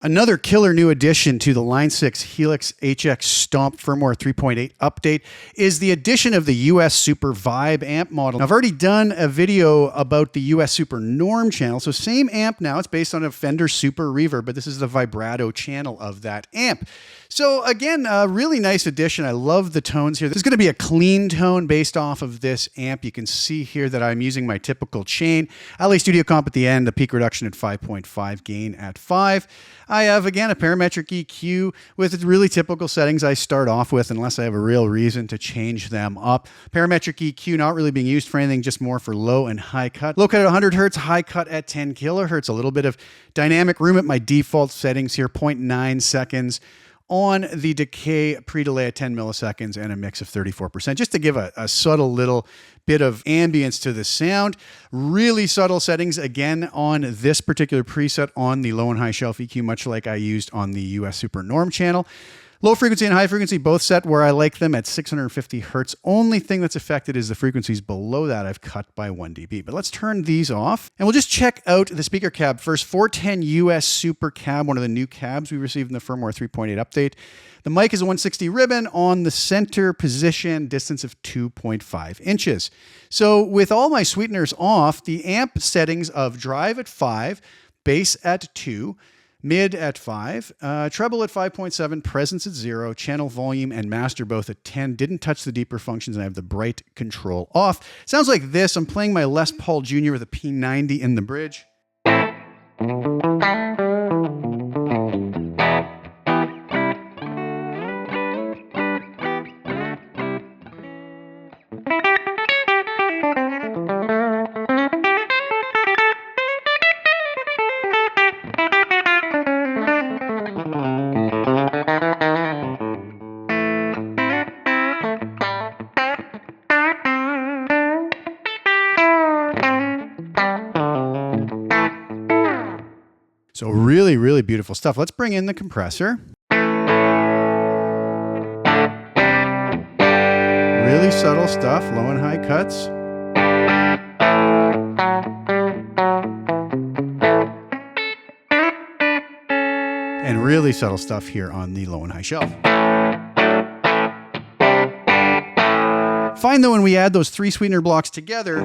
Another killer new addition to the Line 6 Helix HX Stomp Firmware 3.8 update is the addition of the US Super Vib amp model. Now, I've already done a video about the US Super Norm channel, so same amp now. It's based on a Fender Super Reverb, but this is the vibrato channel of that amp. So again, a really nice addition. I love the tones here. This is going to be a clean tone based off of this amp. You can see here that I'm using my typical chain. LA Studio Comp at the end, the peak reduction at 5.5, gain at 5. I have, again, a parametric EQ with really typical settings I start off with unless I have a real reason to change them up. Parametric EQ not really being used for anything, just more for low and high cut. Low cut at 100 Hertz, high cut at 10 kilohertz. A little bit of dynamic room at my default settings here, 0.9 seconds. On the decay pre-delay at 10 milliseconds and a mix of 34%, just to give a subtle little bit of ambience to the sound. Really subtle settings, again, on this particular preset on the low and high shelf EQ, much like I used on the US Super Norm channel. Low frequency and high frequency both set where I like them at 650 Hertz. Only thing that's affected is the frequencies below that I've cut by 1 dB. But let's turn these off and we'll just check out the speaker cab first. 410 US Super Cab, one of the new cabs we received in the Firmware 3.8 update. The mic is a 160 ribbon on the center position, distance of 2.5 inches. So with all my sweeteners off, the amp settings of drive at 5, bass at 2, mid at 5, treble at 5.7, presence at 0, channel volume and master both at 10. Didn't touch the deeper functions, and I have the bright control off. Sounds like this. I'm playing my Les Paul Jr. with a P90 in the bridge. So really, really beautiful stuff. Let's bring in the compressor. Really subtle stuff, low and high cuts. And really subtle stuff here on the low and high shelf. Find though when we add those three sweetener blocks together,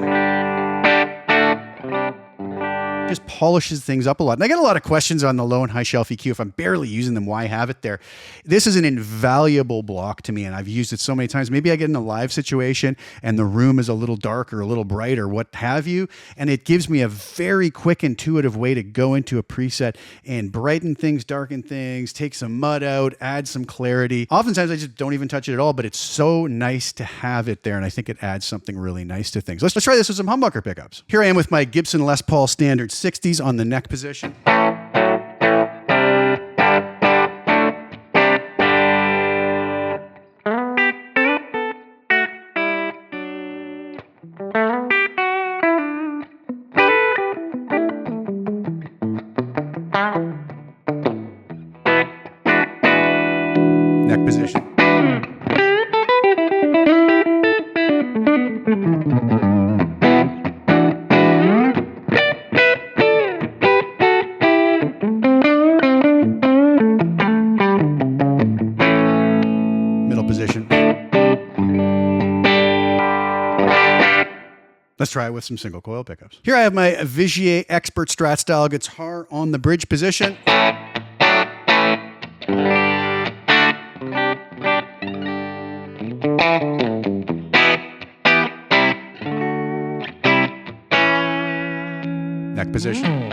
just polishes things up a lot. And I get a lot of questions on the low and high shelf EQ. If I'm barely using them, why have it there? This is an invaluable block to me, and I've used it so many times. Maybe I get in a live situation and the room is a little dark or a little bright or what have you, and it gives me a very quick, intuitive way to go into a preset and brighten things, darken things, take some mud out, add some clarity. Oftentimes, I just don't even touch it at all, but it's so nice to have it there, and I think it adds something really nice to things. Let's try this with some humbucker pickups. Here I am with my Gibson Les Paul Standard 60s on the neck position. Neck position. Position. Let's try it with some single coil pickups. Here I have my Vigier Expert Strat style guitar on the bridge position. Neck position.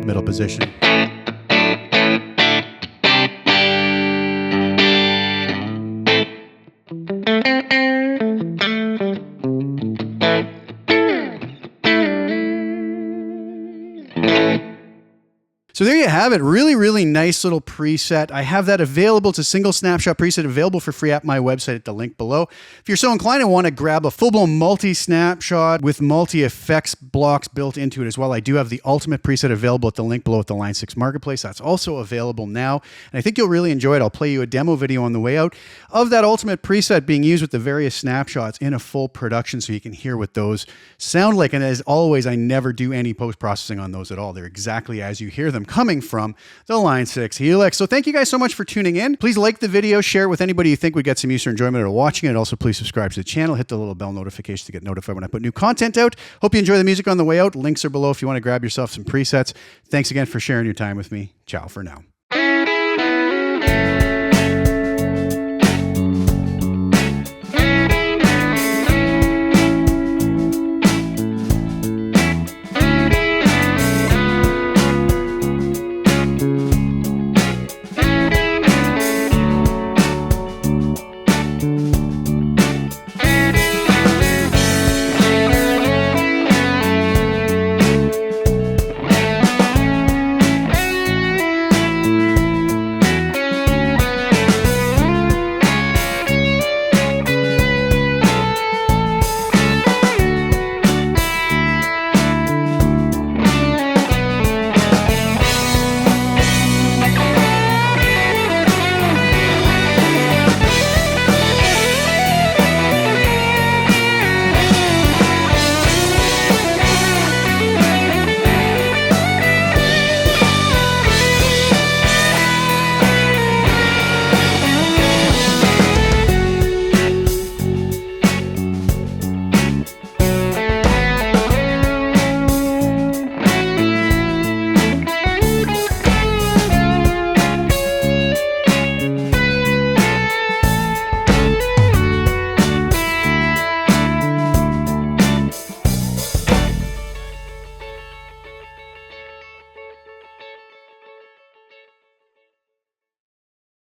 Middle position. So there you have it. Really, really nice little preset. I have that available. It's a single snapshot preset available for free at my website at the link below. If you're so inclined and want to grab a full-blown multi-snapshot with multi-effects blocks built into it as well, I do have the ultimate preset available at the link below at the Line 6 Marketplace. That's also available now, and I think you'll really enjoy it. I'll play you a demo video on the way out of that ultimate preset being used with the various snapshots in a full production so you can hear what those sound like. And as always, I never do any post-processing on those at all. They're exactly as you hear them coming from the Line 6 Helix. So thank you guys so much for tuning in. Please like the video, share it with anybody you think would get some use or enjoyment out of watching it. Also, please subscribe to the channel, hit the little bell notification to get notified when I put new content out. Hope you enjoy the music on the way out. Links are below if you want to grab yourself some presets. Thanks again for sharing your time with me. Ciao for now.